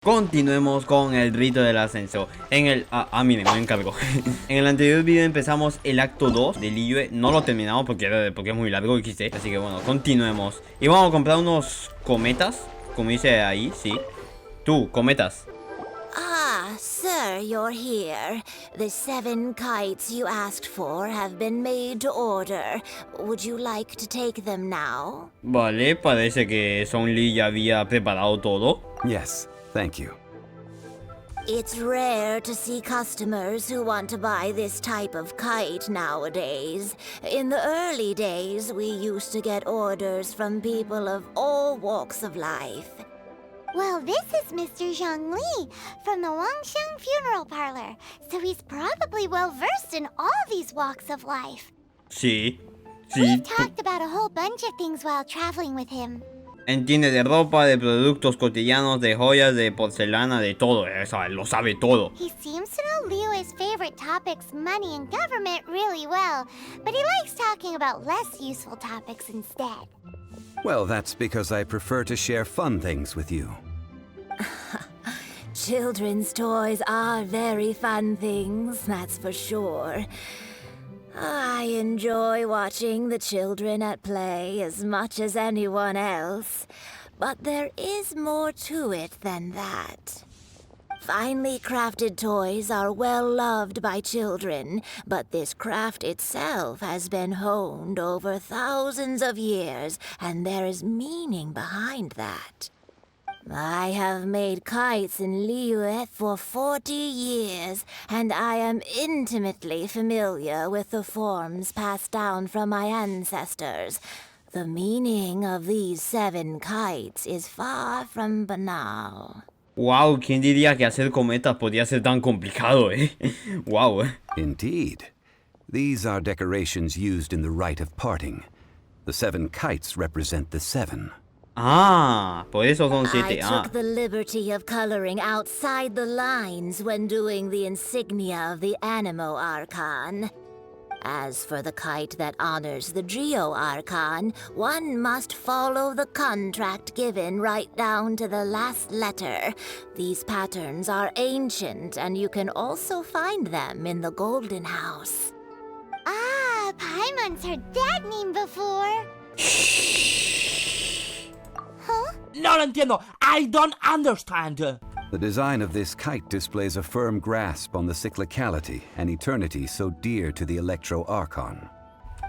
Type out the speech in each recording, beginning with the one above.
Continuemos con el rito del ascenso. En el... miren, me encargo. En el anterior video empezamos el acto 2 del Liyue. No lo terminamos porque es muy largo y quise. Así que bueno, continuemos. Y vamos a comprar unos cometas, como dice ahí, sí. Tú, cometas. Ah, sir, you're here. The 7 kites you asked for have been made to order. Would you like to take them now? Vale, parece que Son Lee ya había preparado todo. Yes, thank you. It's rare to see customers who want to buy this type of kite nowadays. In the early days, we used to get orders from people of all walks of life. Well, this is Mr. Zhongli from the Wangsheng Funeral Parlor, so he's probably well-versed in all these walks of life. Sí, We've talked about a whole bunch of things while traveling with him. Entiende de ropa, de productos cotidianos, de joyas, de porcelana, de todo. Lo sabe todo. He seems to know Liyue's favorite topics, money and government, really well, but he likes talking about less useful topics instead. Well, that's because I prefer to share fun things with you. Children's toys are very fun things, that's for sure. I enjoy watching the children at play as much as anyone else, but there is more to it than that. Finely crafted toys are well loved by children, but this craft itself has been honed over thousands of years, and there is meaning behind that. I have made kites in Liyue for 40 years, and I am intimately familiar with the forms passed down from my ancestors. The meaning of these 7 kites is far from banal. Wow, ¿quién diría que hacer cometas podía ser tan complicado, Wow. Indeed. These are decorations used in the rite of parting. The 7 kites represent the 7. Por eso son 7. I took the liberty of coloring outside the lines when doing the insignia of the Animo Archon. As for the kite that honors the Geo Archon, one must follow the contract given right down to the last letter. These patterns are ancient, and you can also find them in the Golden House. Ah, Paimon's heard that name before. Huh? No lo entiendo. I don't understand. The design of this kite displays a firm grasp on the cyclicality and eternity so dear to the Electro Archon.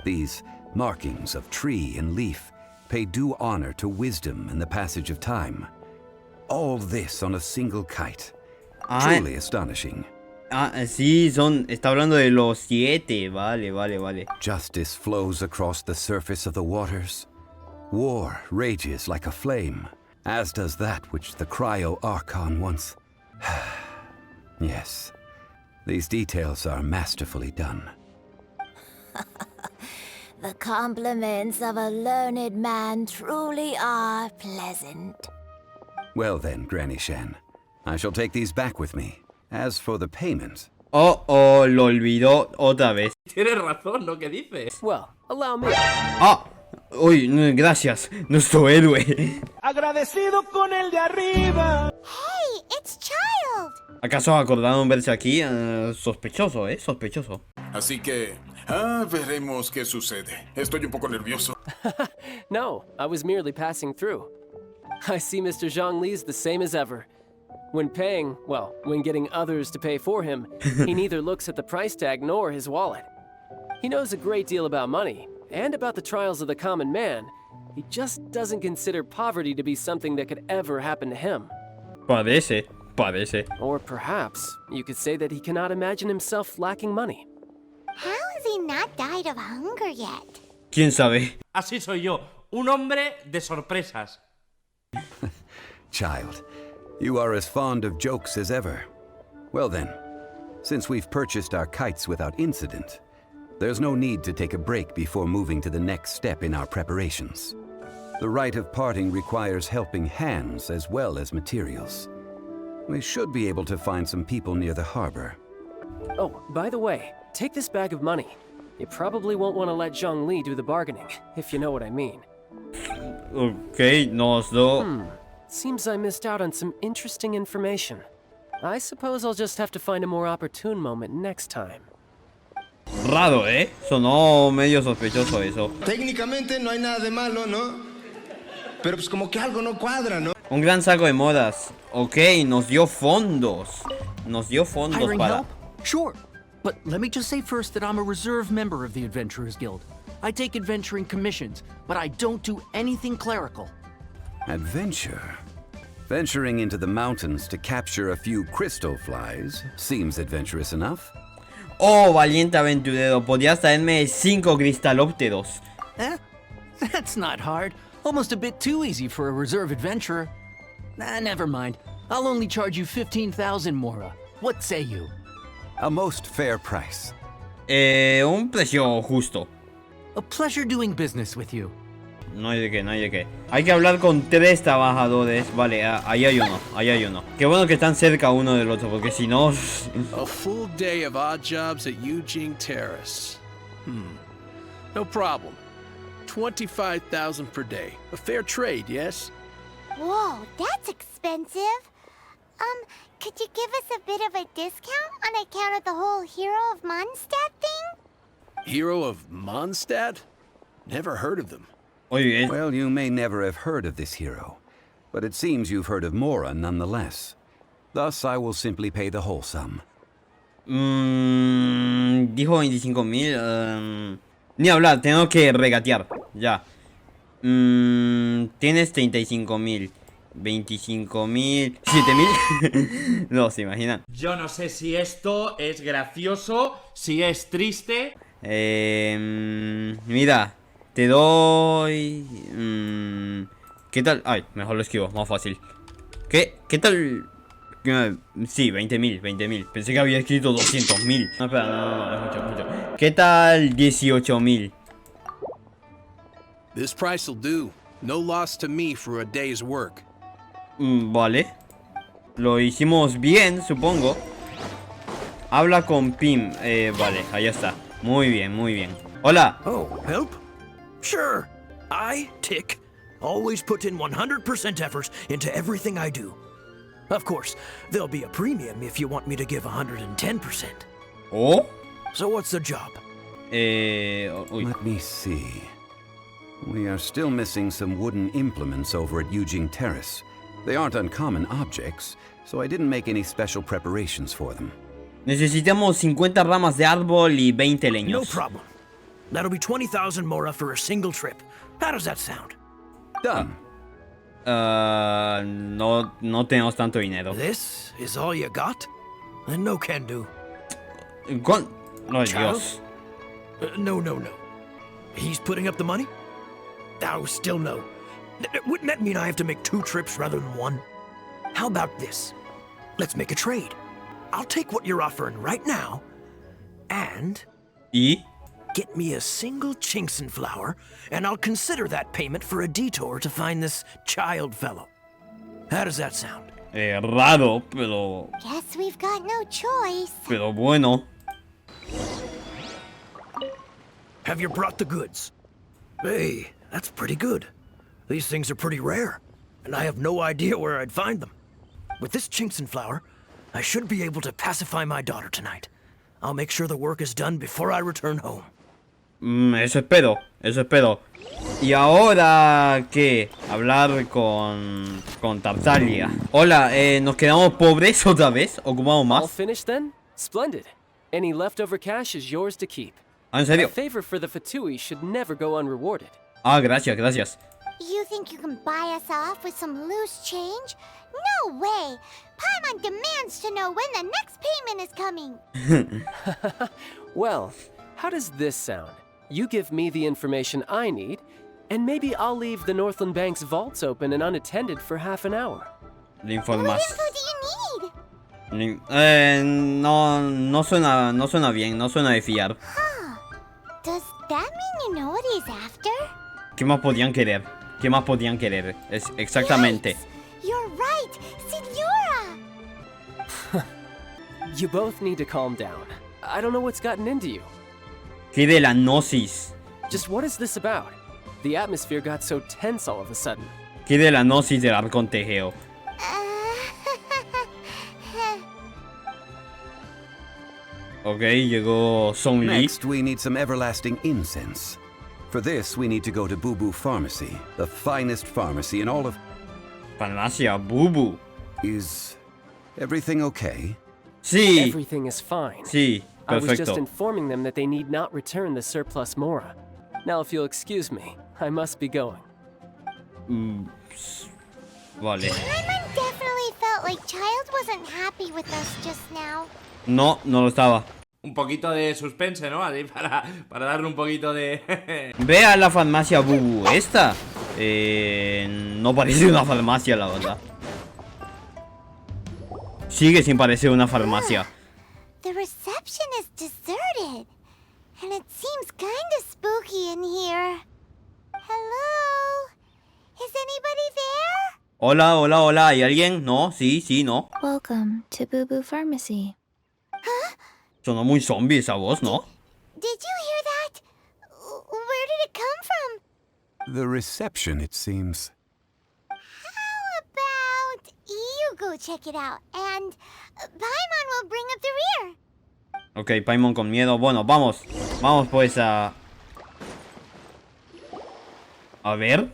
These markings of tree and leaf pay due honor to wisdom and the passage of time. All this on a single kite. Truly astonishing. Sí, está hablando de los 7. Vale. Justice flows across the surface of the waters. War rages like a flame, as does that which the Cryo Archon once... Yes, these details are masterfully done. The compliments of a learned man truly are pleasant. Well then, Granny Shen, I shall take these back with me. As for the payment... Lo olvidó otra vez. Tienes razón, ¿no? ¿Qué dices? Well, allow me. Uy, gracias, nuestro héroe. Agradecido con el de arriba. Hey, it's Child! ¿Acaso acordaron verse aquí? Sospechoso, sospechoso. Así que, veremos qué sucede. Estoy un poco nervioso. No, I was merely passing through. I see Mr. Zhongli's the same as ever. When paying, well, when getting others to pay for him, he neither looks at the price tag nor his wallet. He knows a great deal about money, and about the trials of the common man. He just doesn't consider poverty to be something that could ever happen to him. Parece. Or perhaps you could say that he cannot imagine himself lacking money. How has he not died of hunger yet? ¿Quién sabe? Así soy yo, un hombre de sorpresas. Child, you are as fond of jokes as ever. Well then, since we've purchased our kites without incident, there's no need to take a break before moving to the next step in our preparations. The rite of parting requires helping hands as well as materials. We should be able to find some people near the harbor. Oh, by the way, take this bag of money. You probably won't want to let Zhongli do the bargaining, if you know what I mean. Ok, nos do... Seems I missed out on some interesting information. I suppose I'll just have to find a more opportune moment next time. Raro, ¿eh? Sonó medio sospechoso eso. Técnicamente no hay nada de malo, ¿no? Pero pues como que algo no cuadra, ¿no? Un gran saco de modas. Ok, nos dio fondos. Nos dio fondos Hiring para... help? Sure. But let me just say first that I'm a reserve member of the Adventurers Guild. I take adventuring commissions, but I don't do anything clerical. Adventure? Venturing into the mountains to capture a few crystal flies seems adventurous enough. Oh, valiente aventurero, podrías traerme 5 cristalópteros. Eh? That's not hard. Almost a bit too easy for a reserve adventurer. Never mind. I'll only charge you 15,000 Mora. What say you? A most fair price. Un precio justo. A pleasure doing business with you. No hay de qué, no hay de qué. Hay que hablar con 3 trabajadores. Vale, ahí hay uno, ahí hay uno. Qué bueno que están cerca uno del otro, porque si no... A full day of odd jobs at Eugene Terrace. No problem. 25,000 per day. A fair trade, yes? Whoa, that's expensive. Could you give us a bit of a discount on account of the whole Hero of Mondstadt thing? Hero of Mondstadt? Never heard of them. Oye, Well, you may never have heard of this hero, but it seems you've heard of Mora nonetheless. Thus, I will simply pay the whole sum. dijo 25.000. Ni hablar, tengo que regatear. Ya. Tienes 35.000. 25.000. 7.000. No, se imaginan. Yo no sé si esto es gracioso, si es triste. Mira, te doy... ¿qué tal? Ay, mejor lo esquivo, más fácil. ¿Qué tal? Sí, 20.000. Pensé que había escrito 200.000. No, espera, no, es mucho. ¿Qué tal 18.000? This price will do. No loss to me for a day's work. Vale. Lo hicimos bien, supongo. Habla con Pim. Vale, ahí está. Muy bien. Hola. Oh, help? Sure. I, Tick, always put in 100% effort into everything I do. Of course, there'll be a premium if you want me to give 110%. Oh. So what's the job? Uy. Let me see. We are still missing some wooden implements over at Eugene Terrace. They aren't uncommon objects, so I didn't make any special preparations for them. Necesitamos 50 ramas de árbol y 20 No leños. problem. That'll be 20,000 Mora for a single trip. How does that sound? Done. No tenemos tanto dinero. This is all you got? Then no can do. No, Dios. No. He's putting up the money? Oh, still no. Wouldn't that mean I have to make 2 trips rather than 1? How about this? Let's make a trade. I'll take what you're offering right now, and ¿Y? get me a single Chinkson flower, and I'll consider that payment for a detour to find this child fellow. How does that sound? Raro, pero Guess we've got no choice. bueno. Have you brought the goods? Hey, that's pretty good. These things are pretty rare, and I have no idea where I'd find them. With this Chinkson flower, I should be able to pacify my daughter tonight. I'll make sure the work is done before I return home. Eso espero. ¿Y ahora qué? Hablar con Tartaglia. Hola, ¿nos quedamos pobres otra vez? ¿Ocupamos All más? finished then? Splendid. Any leftover cash is yours to keep. ¿En A serio? favor for the Fatui should never go unrewarded. Gracias. You think you can buy us off with some loose change? No way! Paimon demands to know when the next payment is coming. Well, how does this sound? You give me the information I need, and maybe I'll leave the Northland Bank's vaults open and unattended for half an hour. Le What informas. info do you need? No suena bien, no suena de fiar. Huh. Does that mean you know what he's after? ¿Qué más podían querer? Es exactamente. Yikes! You're right! Signora! You both need to calm down. I don't know what's gotten into you. ¿Qué de la gnosis? Just what is this about? The atmosphere got so tense all of a sudden. Quiere la gnosis del arcontejeo. Ok, llegó Song Lee. Next, we need some everlasting incense. For this, we need to go to Boo Boo Pharmacy, the finest pharmacy in all of... Farmacia Bubu. Is everything okay? Sí. Everything is fine. Sí, I was just perfecto. informing them that they need not return the surplus Mora. Now, if you'll excuse me, I must be going. Vale. Paimon definitely felt like Child wasn't happy with us just now. No, no lo estaba. Un poquito de suspense, ¿no? Así para darle un poquito de... Ve a la farmacia Bubu. Esta no parece una farmacia, la verdad. Sigue sin parecer una farmacia. The reception is deserted. And it seems kinda spooky in here. Hello? Is anybody there? Hola, hola, hola. ¿Hay alguien? No, sí, sí, no. Welcome to Boo Boo Pharmacy. Sonó muy zombie esa voz, ¿no? Did you hear that? Where did it come from? The reception, it seems. How about you go check it out, and Paimon will bring up the rear. Ok, Paimon con miedo. Bueno, vamos. Vamos pues a... A ver.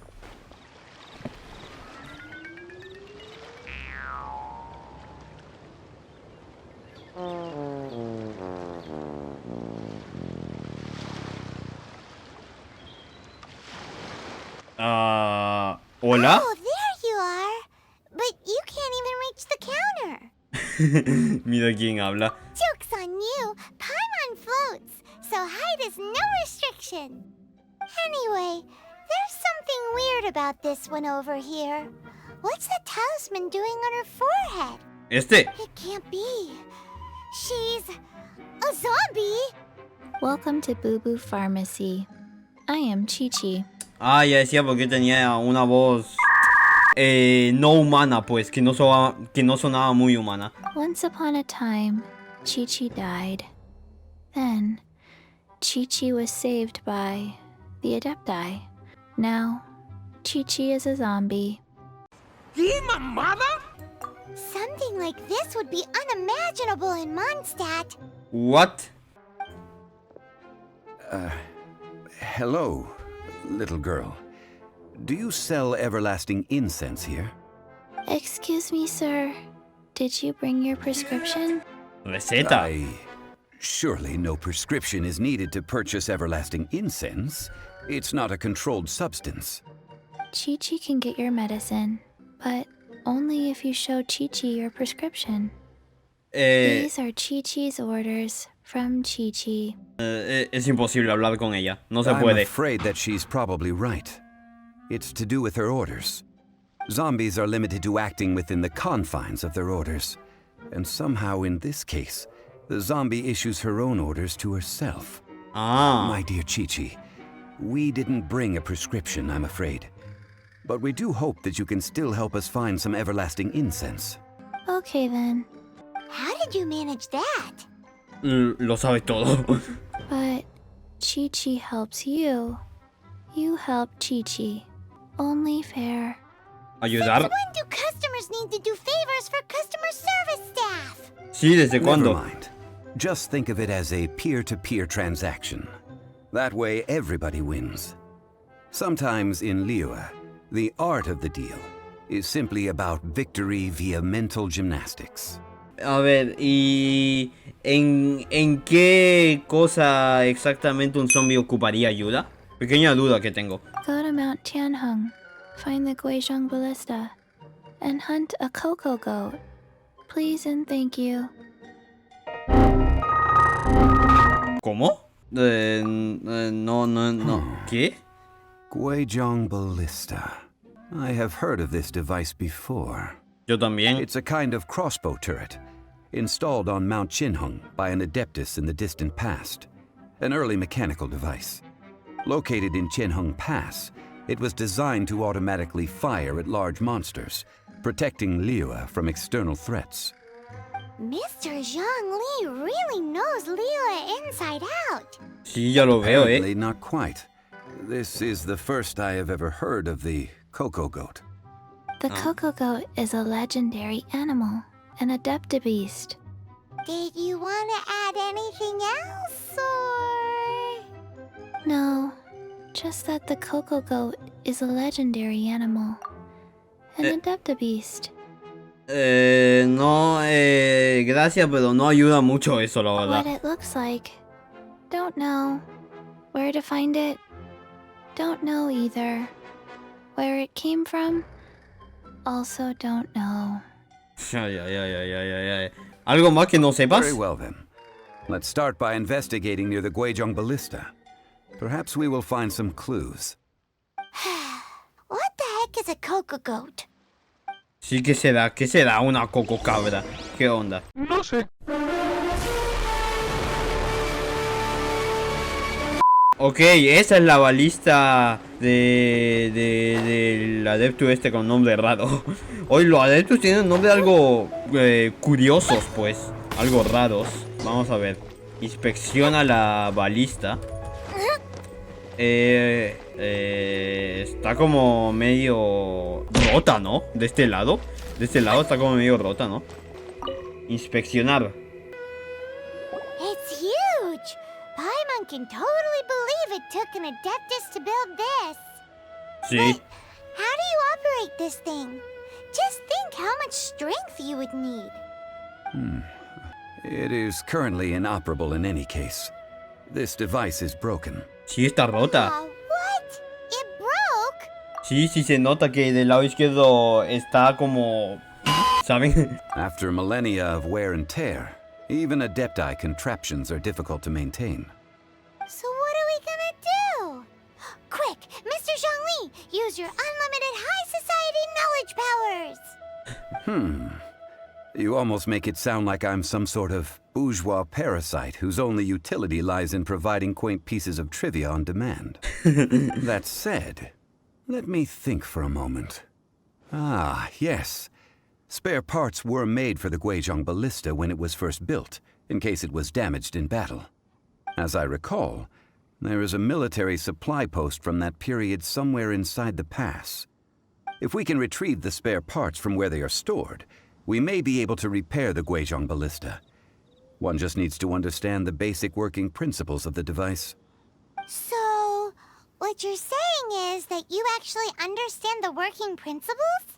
¿Hola? Oh, there you are. But you can't even reach the counter. Mira quién habla. Joke's on you. Paimon floats, so height is no restriction. Anyway, there's something weird about this one over here. What's the talisman doing on her forehead? Este. It can't be. She's a zombie. Welcome to Boo Boo Pharmacy. I am Chi-Chi. Ah, ya decía porque tenía una voz no humana, pues, que no sonaba muy humana. Once upon a time, Chi-Chi died. Then, Chi-Chi was saved by the Adepti. Now, Chi-Chi is a zombie. Something like this would be unimaginable in Mondstadt. What? Hello, little girl. Do you sell everlasting incense here? Excuse me, sir. Did you bring your prescription? Receta. Surely no prescription is needed to purchase everlasting incense. It's not a controlled substance. Chi-Chi can get your medicine, but only if you show Chi-Chi your prescription. These are Chi-Chi's orders from Chi-Chi. Es imposible hablar con ella. No se I'm puede. afraid that she's probably right. It's to do with her orders. Zombies are limited to acting within the confines of their orders. And somehow in this case, the zombie issues her own orders to herself. Ah. My dear Chi-Chi, we didn't bring a prescription, I'm afraid. But we do hope that you can still help us find some everlasting incense. Okay then. How did you manage that? Lo sabe todo. But Chi-Chi helps you. You help Chi-Chi. Only fair. Ayudar. Since when do customers need to do favors for customer service staff? Sí, ¿desde cuándo? Never mind. Just think of it as a peer-to-peer transaction. That way everybody wins. Sometimes in Liyue, the art of the deal is simply about victory via mental gymnastics. A ver, ¿y en qué cosa exactamente un zombie ocuparía ayuda? Pequeña duda que tengo. Go to Mount Tianheng, find the Guizhong Ballista, and hunt a cocoa goat. Please and thank you. ¿Cómo? No. ¿Qué? Guizhong Ballista. I have heard of this device before. Yo también. It's a kind of crossbow turret, installed on Mount Qinheng by an adeptus in the distant past. An early mechanical device. Located in Qinheng Pass, it was designed to automatically fire at large monsters, protecting Liyue from external threats. Mr. Zhang Li really knows Liyue inside out. Sí, ya lo veo, Apparently not quite. This is the first I have ever heard of the cocoa goat. The cocoa goat is a legendary animal, an adeptabeast. Did you want to add anything else, or...? No, just that the cocoa goat is a legendary animal, an adeptabeast. No, gracias, pero no ayuda mucho eso, la What verdad. it looks like. Don't know. Where to find it? Don't know either. Where it came from? Also don't know. Ay, ay, ay, ay, ay, ay. ¿Algo más que no sepas? Very well then. Let's start by investigating near the Guizhong Ballista. Perhaps we will find some clues. What the heck is a cocoa goat? Sí, ¿qué será? ¿Qué será una coco cabra? ¿Qué onda? No sé. Ok, esa es la balista del adepto este con nombre raro. Hoy los adeptos tienen un nombre algo curiosos, pues. Algo raros. Vamos a ver. Inspecciona la balista. Está como medio rota, ¿no? De este lado. De este lado está como medio rota, ¿no? Inspeccionar. It's huge! Paimon can totally believe it took an adeptus to build this. Sí. But how do you operate this thing? Just think how much strength you would need. It is currently inoperable in any case. This device is broken. Sí, está rota. What? It broke? Sí, sí se nota que del lado izquierdo está como... ¿Saben? After millennia of wear and tear, even adepti contraptions are difficult to maintain. So what are we gonna do? Quick, Mr. Zhongli, use your unlimited high society knowledge powers! You almost make it sound like I'm some sort of bourgeois parasite whose only utility lies in providing quaint pieces of trivia on demand. That said, let me think for a moment. Ah, yes. Spare parts were made for the Guizhong Ballista when it was first built, in case it was damaged in battle. As I recall, there is a military supply post from that period somewhere inside the pass. If we can retrieve the spare parts from where they are stored, we may be able to repair the Guizhong Ballista. One just needs to understand the basic working principles of the device. So, what you're saying is that you actually understand the working principles?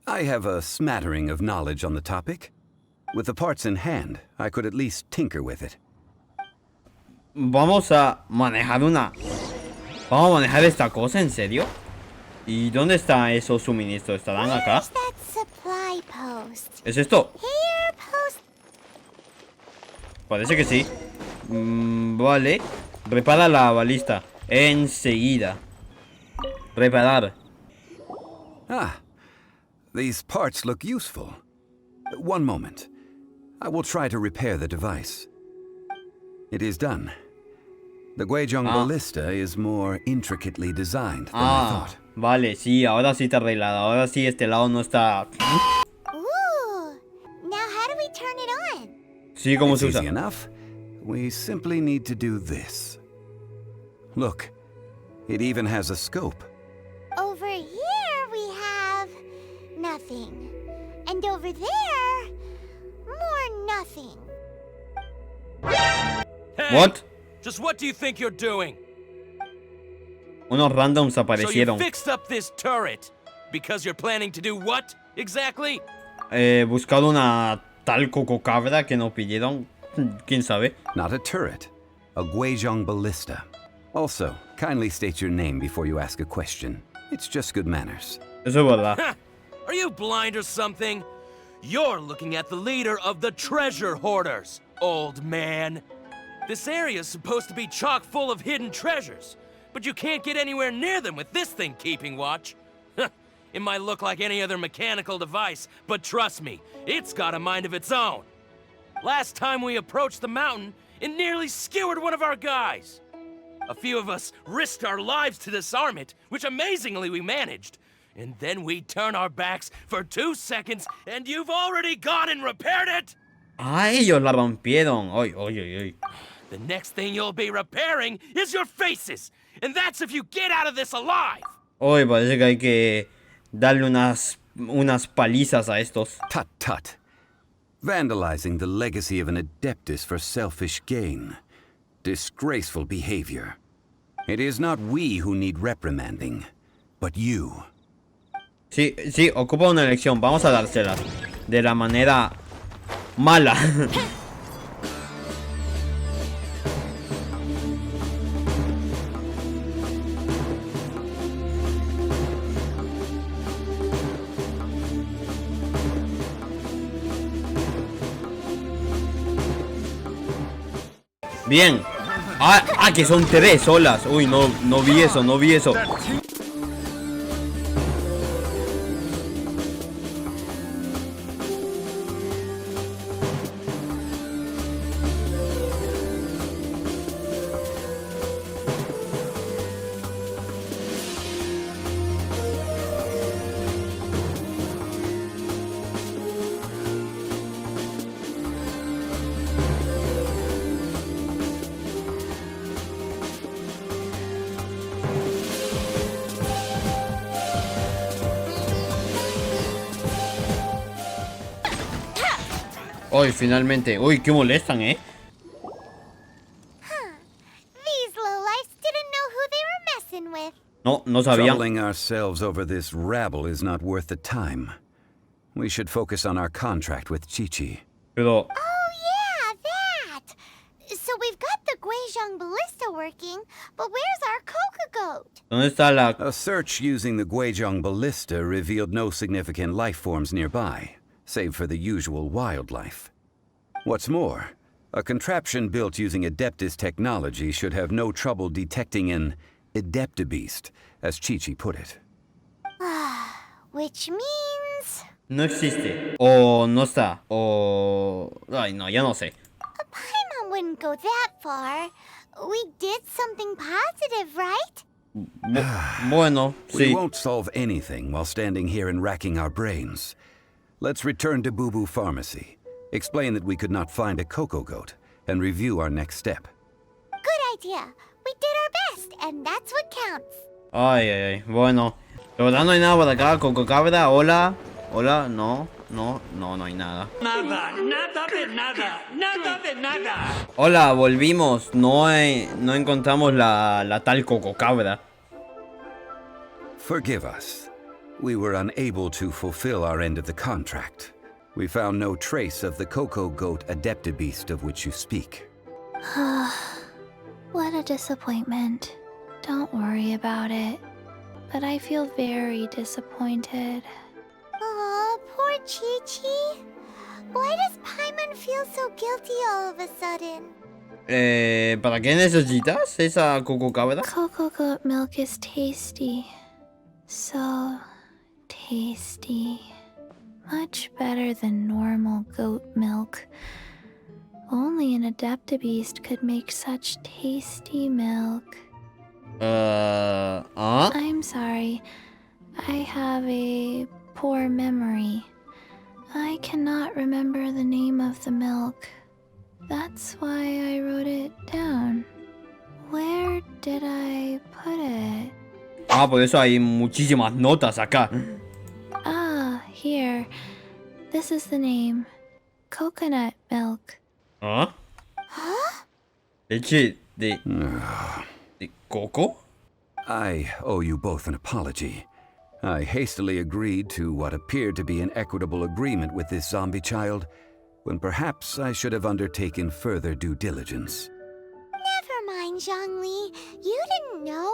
I have a smattering of knowledge on the topic. With the parts in hand, I could at least tinker with it. Vamos a manejar esta cosa, ¿en serio? ¿Y dónde está esos suministros? ¿Estarán acá? Where's that supply post? ¿Es esto? Here, post. Parece que sí. Vale. Repara la balista. Enseguida. Reparar. Ah, these parts look useful. One moment. I will try to repair the device. It is done. The Guizhong Ballista is more intricately designed than I thought. Vale, sí, ahora sí está arreglada. Ahora sí este lado no está... Ooh. Now how do we turn it on? Sí, ¿cómo It's se usa? easy enough. We simply need to do this. Look, it even has a scope. Over here we have nothing. And over there, more nothing. Hey, What? Just what do you think you're doing? Unos randoms So you aparecieron. fixed up this turret because you're planning to do what exactly? Buscado una tal coco cabra que nos pidieron. ¿Quién sabe? Not a turret, a Guizhong Ballista. Also, kindly state your name before you ask a question. It's just good manners. Eso es verdad. Ha! Are you blind or something? You're looking at the leader of the treasure hoarders, old man. This area's supposed to be chock full of hidden treasures, but you can't get anywhere near them with this thing keeping watch. It might look like any other mechanical device, but trust me, it's got a mind of its own. Last time we approached the mountain, it nearly skewered one of our guys. A few of us risked our lives to disarm it, which amazingly we managed. And then we turn our backs for 2 seconds, and you've already gone and repaired it! Ah, ellos la rompieron. Ay, ay, ay, ay. The next thing you'll be repairing is your faces! And that's if you get out of this alive! Hoy parece que hay que darle unas palizas a estos. Tut tut. Vandalizing the legacy of an adeptus for selfish gain. Disgraceful behavior. It is not we who need reprimanding, but you. Sí, sí, ocupa una elección. Vamos a dársela de la manera mala. Bien. Que son 3 olas. Uy, no vi eso, no vi eso. Uy, finalmente. Uy, qué molestan, These lowlifes didn't know who they were messing with. No sabían. Troubling ourselves over this rabble is not worth the time. We should focus on our contract with Chi-Chi. Pero... Oh yeah, that! So we've got the Guizhong ballista working, but where's our Coca goat? ¿Dónde está la...? A search using the Guizhong ballista revealed no significant life forms nearby, save for the usual wildlife. What's more, a contraption built using Adeptus technology should have no trouble detecting an Adeptabeast, as Chi-Chi put it. Which means... No existe. O no está. O... Ay, no, ya no sé. Paimon wouldn't go that far. We did something positive, right? Bueno, sí. We won't solve anything while standing here and racking our brains. Let's return to Boo Boo Pharmacy, explain that we could not find a Coco Goat, and review our next step. Good idea. We did our best, and that's what counts. Ay. Bueno. La verdad no hay nada por acá. Coco Cabra, hola. Hola, no hay nada. Nada de nada. Hola, volvimos. No encontramos la tal Coco Cabra. Forgive us. We were unable to fulfill our end of the contract. We found no trace of the Coco Goat Adeptabeast of which you speak. What a disappointment. Don't worry about it. But I feel very disappointed. Aw, poor Chi-Chi. Why does Paimon feel so guilty all of a sudden? ¿Para qué necesitas esa Coco Cabra? Coco goat milk is tasty. So tasty. Much better than normal goat milk. Only an Adeptabeast could make such tasty milk. I'm sorry. I have a poor memory. I cannot remember the name of the milk. That's why I wrote it down. Where did I put it? Por eso hay muchísimas notas acá. Here. This is the name. Coconut milk. Leche de coco? I owe you both an apology. I hastily agreed to what appeared to be an equitable agreement with this zombie child, when perhaps I should have undertaken further due diligence. Never mind, Zhongli. You didn't know.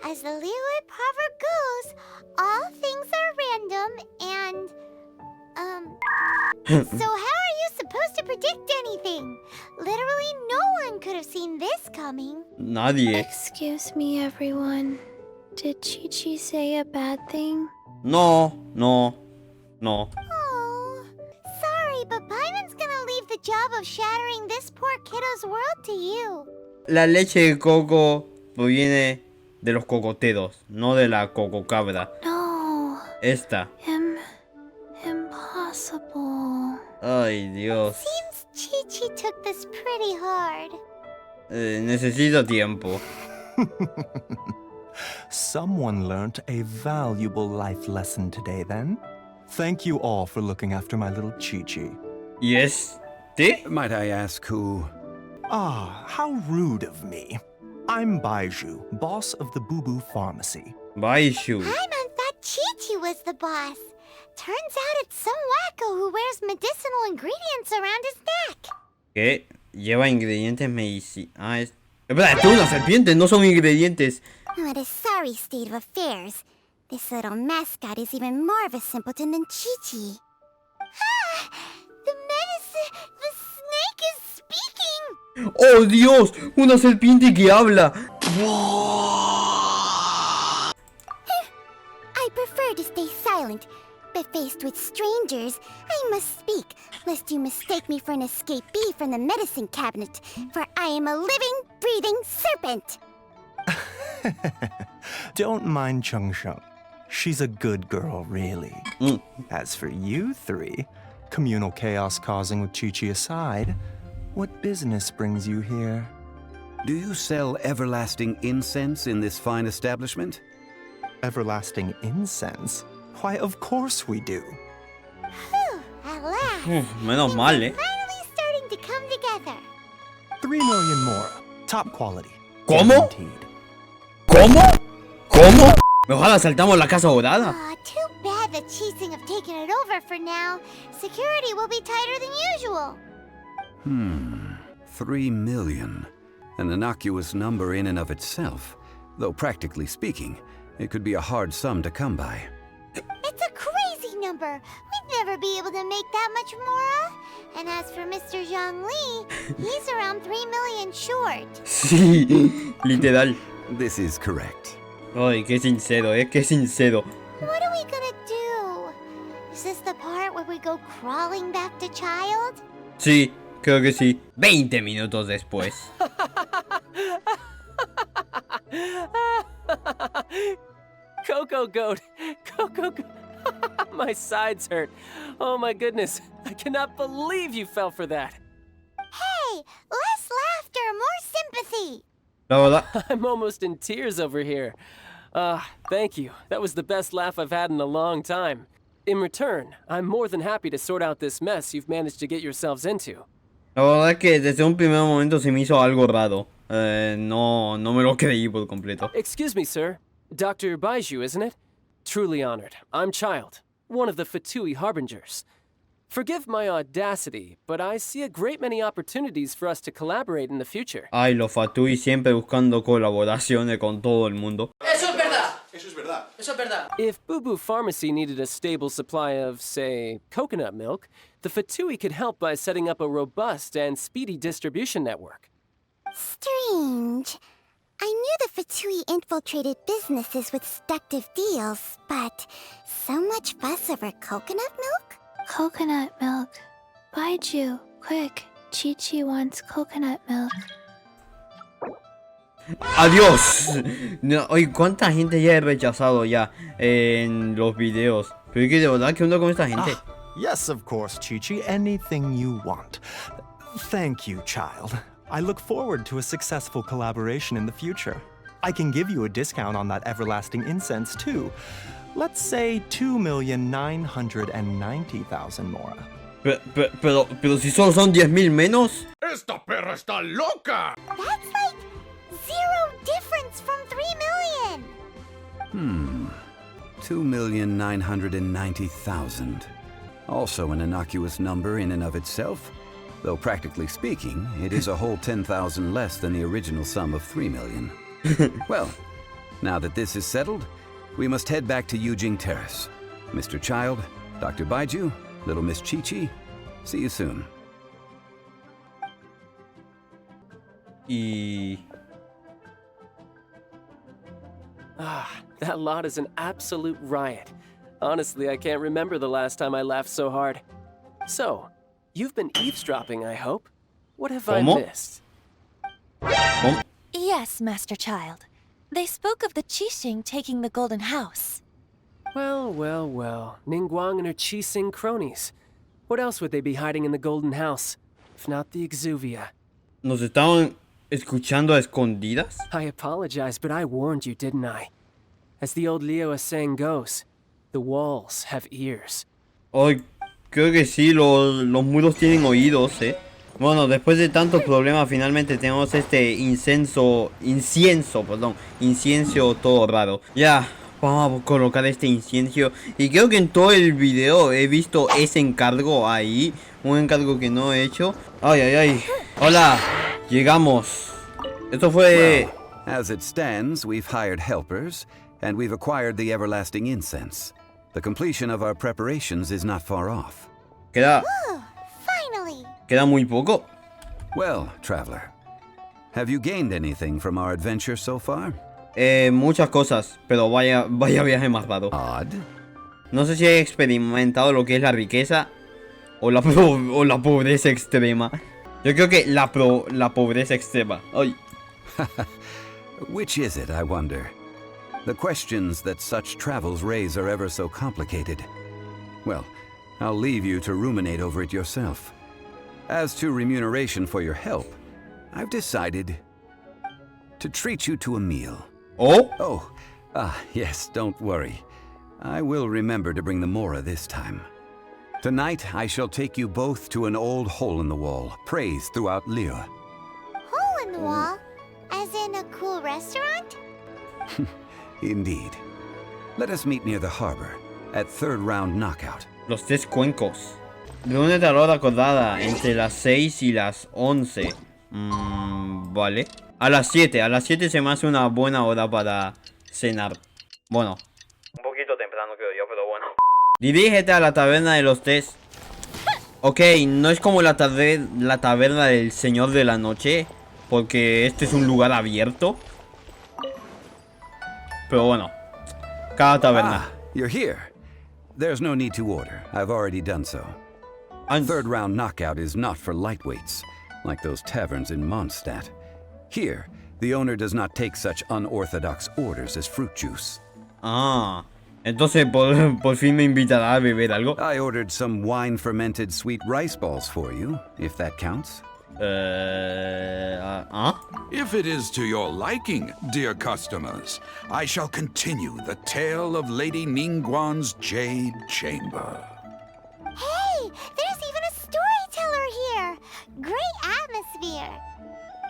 As the Liyue proverb goes, all things are random and... So how are you supposed to predict anything? Literally no one could have seen this coming. Nadie. Excuse me, everyone. Did Chi-Chi say a bad thing? No. Oh, sorry, but Paimon's gonna leave the job of shattering this poor kiddo's world to you. La leche de coco proviene de los cocoteros, no de la coco cabra. No. Esta. Impossible. Ay, Dios. Seems Chi-Chi took this pretty hard. Necesito tiempo. Someone learnt a valuable life lesson today, then. Thank you all for looking after my little Chi-Chi. Yes. ¿Sí? Might I ask who? Ah, how rude of me. I'm Baiju, boss of the Boo Boo Pharmacy. Baiju. Paimon thought Chi-Chi was the boss. Turns out it's some wacko who wears medicinal ingredients around his neck. ¿Qué? Lleva ingredientes medici... Ah, es... Espera, esto es una serpiente, no son ingredientes. What a sorry state of affairs. This little mascot is even more of a simpleton than Chi-Chi. Ah! The medicine... The snake is speaking! ¡Oh, Dios! ¡Una serpiente que habla! I prefer to stay silent, but faced with strangers, I must speak, lest you mistake me for an escapee from the medicine cabinet, for I am a living, breathing serpent! Don't mind Chung-Sheng. She's a good girl, really. As for you three, communal chaos causing with Chi-Chi aside, what business brings you here? Do you sell everlasting incense in this fine establishment? Everlasting incense? Why, of course we do. Whew, at last. Menos mal, Things are finally starting to come together. 3 million more. Top quality. ¿Cómo? Guaranteed. ¿Cómo? ¿Cómo? Mejor asaltamos la casa dorada. Aw, too bad the Chising have taken it over for now. Security will be tighter than usual. 3 million. An innocuous number in and of itself. Though practically speaking, it could be a hard sum to come by. It's a crazy number. We'd never be able to make that much, Mora. And as for Mr. Zhongli, he's around 3 million short. Sí, literal. This is correct. Ay, qué sincero, qué sincero. What are we gonna do? Is this the part where we go crawling back to child? Sí, creo que sí. 20 minutos después. Coco Goat! Coco Goat! My sides hurt. Oh my goodness. I cannot believe you fell for that. Hey, less laughter, more sympathy. La verdad. I'm almost in tears over here. Thank you. That was the best laugh I've had in a long time. In return, I'm more than happy to sort out this mess you've managed to get yourselves into. La verdad es que desde un primer momento se me hizo algo raro. No me lo creí por completo. Excuse me, sir. Dr. Baiju, isn't it? Truly honored. I'm Child, one of the Fatui Harbingers. Forgive my audacity, but I see a great many opportunities for us to collaborate in the future. Ay, los Fatui siempre buscando colaboraciones con todo el mundo. Eso es verdad. Eso es verdad. Eso es verdad. If Boo Boo Pharmacy needed a stable supply of, say, coconut milk, the Fatui could help by setting up a robust and speedy distribution network. Strange. I knew the Fatui infiltrated businesses with seductive deals, but so much fuss over coconut milk? Coconut milk. Baiju, quick. Chi-Chi wants coconut milk. ¡Adiós! No, oye, ¿cuánta gente ya he rechazado ya en los videos? Pero es que de verdad, ¿qué onda con esta gente? Yes, of course, Chi-Chi. Anything you want. Thank you, child. I look forward to a successful collaboration in the future. I can give you a discount on that everlasting incense, too. Let's say 2,990,000 Mora. Pero si solo son 10,000 menos. ¡Esta perra está loca! That's like zero difference from 3 million. 2,990,000. Also an innocuous number in and of itself. Though practically speaking, it is a whole 10,000 less than the original sum of 3 million. Well, now that this is settled, we must head back to Yujing Terrace. Mr. Child, Dr. Baiju, little Miss Chi-Chi, see you soon. That lot is an absolute riot. Honestly, I can't remember the last time I laughed so hard. So, you've been eavesdropping, I hope? What have I missed? Yes, Master Child. They spoke of the Qixing taking the Golden House. Well, well, well. Ningguang and her Qixing cronies. What else would they be hiding in the Golden House? If not the Exuvia. ¿Nos estaban escuchando a escondidas? I apologize, but I warned you, didn't I? As the old Liyue saying goes, the walls have ears. Ay, creo que sí, los muros tienen oídos, Bueno, después de tantos problemas, finalmente tenemos este incienso todo raro. Ya, vamos a colocar este incienso. Y creo que en todo el video he visto ese encargo ahí. Un encargo que no he hecho. Ay, ay, ay. Hola, llegamos. Esto fue... Well, as it stands, we've hired helpers, and we've acquired the everlasting incense. The completion of our preparations is not far off. Queda muy poco. Well, traveler, have you gained anything from our adventure so far? Muchas cosas, pero vaya viaje más raro. Odd. No sé si he experimentado lo que es la riqueza o la pobreza extrema. Yo creo que la pobreza extrema. Ay. Which is it, I wonder? The questions that such travels raise are ever so complicated. Well, I'll leave you to ruminate over it yourself. As to remuneration for your help, I've decided to treat you to a meal. Oh? Yes, don't worry. I will remember to bring the Mora this time. Tonight, I shall take you both to an old hole in the wall, praised throughout Liyue. Hole in the wall? As in a cool restaurant? Indeed. Let us meet near the harbor, at third round knockout. Los tres cuencos. Reúnete a la hora acordada, entre las 6 y las 11. Vale. A las 7 se me hace una buena hora para cenar. Bueno. Un poquito temprano creo yo, pero bueno. Dirígete a la taberna de los tres. Ok, no es como la taberna del Señor de la Noche, porque este es un lugar abierto. Pero bueno, cada taberna. You're here. There's no need to order. I've already done so. Third round knockout is not for lightweights, like those taverns in Mondstadt. Here, the owner does not take such unorthodox orders as fruit juice. Entonces por fin me invitará a beber algo. I ordered some wine-fermented sweet rice balls for you, if that counts. If it is to your liking, dear customers, I shall continue the tale of Lady Ningguang's Jade Chamber. Hey, there's even a storyteller here! Great atmosphere!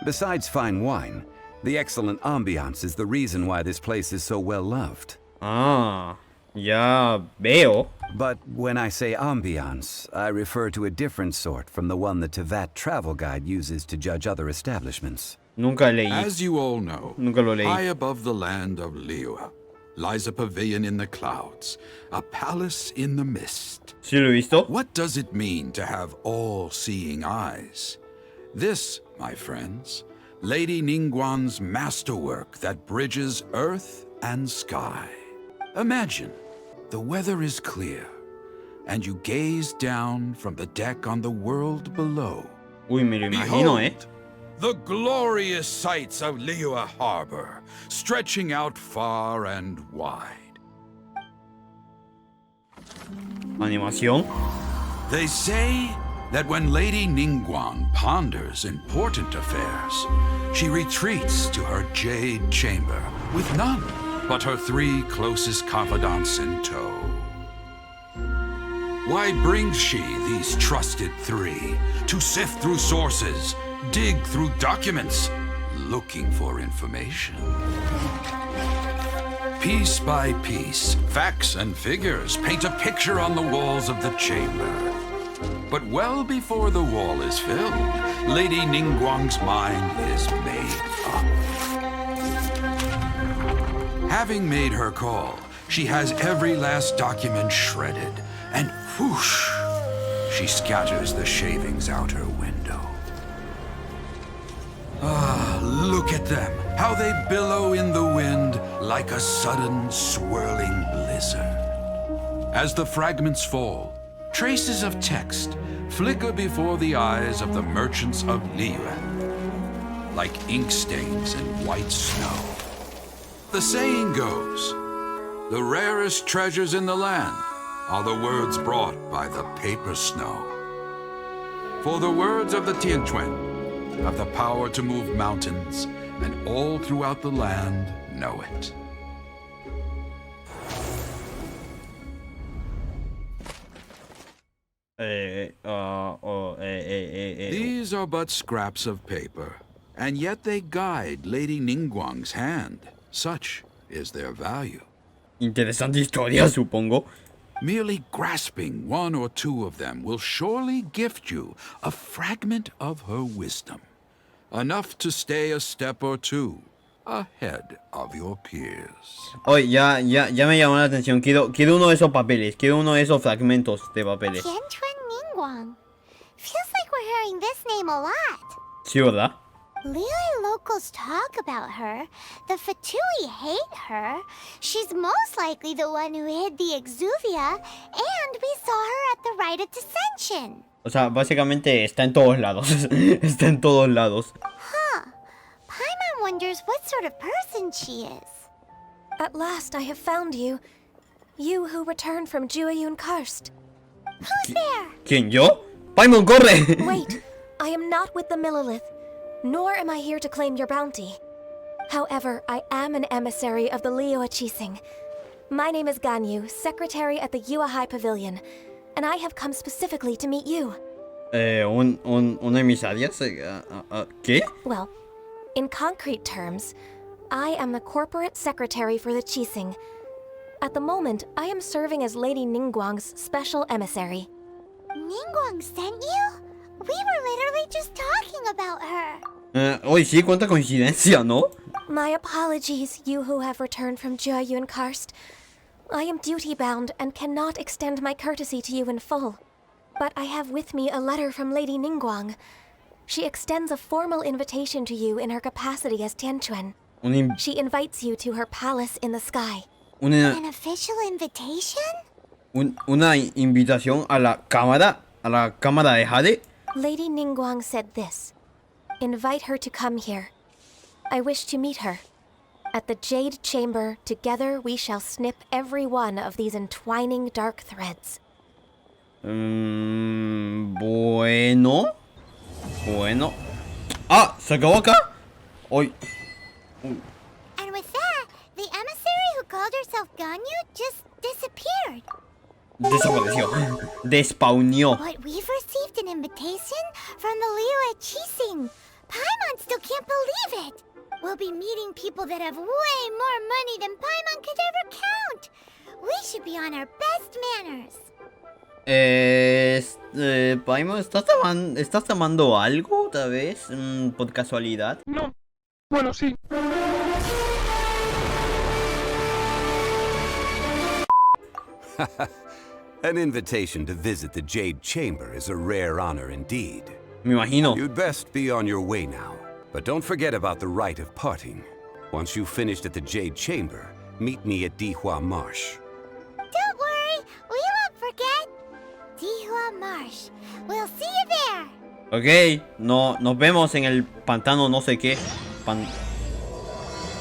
Besides fine wine, the excellent ambiance is the reason why this place is so well loved. Ya veo. But when I say ambiance, I refer to a different sort from the one the Tevat travel guide uses to judge other establishments. Nunca leí. As you all know, Nunca lo leí. high above the land of Liyue lies a pavilion in the clouds, a palace in the mist. ¿Sí lo he visto? What does it mean to have all-seeing eyes? This, my friends, Lady Ningguang's masterwork that bridges earth and sky. Imagine, the weather is clear, and you gaze down from the deck on the world below. Uy, me lo imagino, Behold, the glorious sights of Liyue Harbor, stretching out far and wide. Animación. They say that when Lady Ningguang ponders important affairs, she retreats to her jade chamber with none but her 3 closest confidants in tow. Why brings she these trusted 3 to sift through sources, dig through documents, looking for information? Piece by piece, facts and figures paint a picture on the walls of the chamber. But well before the wall is filled, Lady Ningguang's mind is made up. Having made her call, she has every last document shredded, and whoosh, she scatters the shavings out her window. Look at them, how they billow in the wind like a sudden swirling blizzard. As the fragments fall, traces of text flicker before the eyes of the merchants of Liyue, like ink stains in white snow. The saying goes, the rarest treasures in the land are the words brought by the paper snow. For the words of the Tianquan have the power to move mountains, and all throughout the land know it. These are but scraps of paper, and yet they guide Lady Ningguang's hand. Such is their value. Interesante historia, supongo. Merely grasping one or two of them will surely gift you a fragment of her wisdom, enough to stay a step or two ahead of your peers. Oye, ya me llamó la atención. Quiero uno de esos papeles. Quiero uno de esos fragmentos de papeles. Tianchuan Ningguang. Feels like we're hearing this name a lot. Sí, ¿verdad? Liyue locals talk about her. The Fatui hate her. She's most likely the one who hid the exuvia, and we saw her at the Rite of Descension. O sea, básicamente está en todos lados. Está en todos lados. Huh. Paimon wonders what sort of person she is. At last I have found you. You who returned from Jueyun Karst. Who's there? ¿Quién, yo? ¡Paimon, corre! Wait, I am not with the Millilith, nor am I here to claim your bounty. However, I am an emissary of the Liyue Chising. My name is Ganyu, secretary at the Yuehai Pavilion, and I have come specifically to meet you. ¿Una emisaria? ¿Qué? Well, in concrete terms, I am the corporate secretary for the Chising. At the moment, I am serving as Lady Ningguang's special emissary. Ningguang sent you? We were literally just talking about her. Oye, sí, cuánta coincidencia, ¿no? My apologies, you who have returned from Jueyun Karst. I am duty-bound and cannot extend my courtesy to you in full. But I have with me a letter from Lady Ningguang. She extends a formal invitation to you in her capacity as Tianchuan. She invites you to her palace in the sky. An official invitation? ¿Una invitación a la cámara? ¿A la cámara de Jade? Lady Ningguang said this. Invite her to come here. I wish to meet her. At the Jade Chamber, together we shall snip every one of these entwining dark threads. Bueno. Ah, ¿se acabó acá? Hoy. And with that, the emissary who called herself Ganyu just disappeared. Desapareció. Despawnió. But we've received an invitation from the Liyue Chising. Paimon still can't believe it. We'll be meeting people that have way more money than Paimon could ever count. We should be on our best manners. Paimon, ¿estás tomando algo otra vez? ¿Por casualidad? No. Bueno, sí. An invitation to visit the Jade Chamber is a rare honor indeed. Me imagino. You'd best be on your way now. But don't forget about the rite of parting. Once you've finished at the Jade Chamber, meet me at Dihua Marsh. Don't worry, we won't forget. Dihua Marsh. We'll see you there. Ok, no, nos vemos en el pantano no sé qué.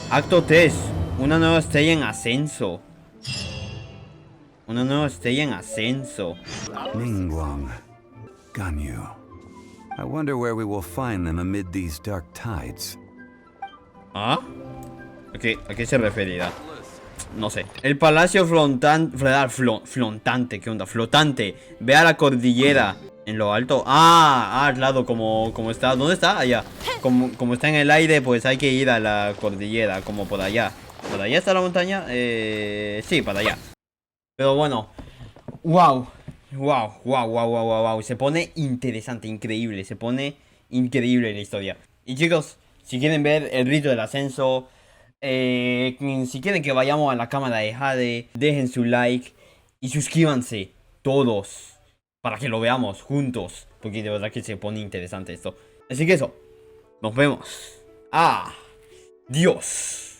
Acto 3. Una nueva estrella en ascenso. Una nueva estrella en ascenso. Ningguang. Ganyu. I wonder where we will find them amid these dark tides. ¿Ah? ¿A qué se referirá? No sé. El palacio flotante. ¿Qué onda? Flotante. Ve a la cordillera. En lo alto. Claro, como está. ¿Dónde está? Allá. Como está en el aire, pues hay que ir a la cordillera. Como por allá. ¿Por allá está la montaña? Sí, para allá. Pero bueno. Wow. Se pone interesante, increíble. Se pone increíble la historia. Y chicos, si quieren ver el rito del ascenso, si quieren que vayamos a la cámara de Jade, dejen su like y suscríbanse todos para que lo veamos juntos, porque de verdad que se pone interesante esto. Así que eso, nos vemos. Adiós.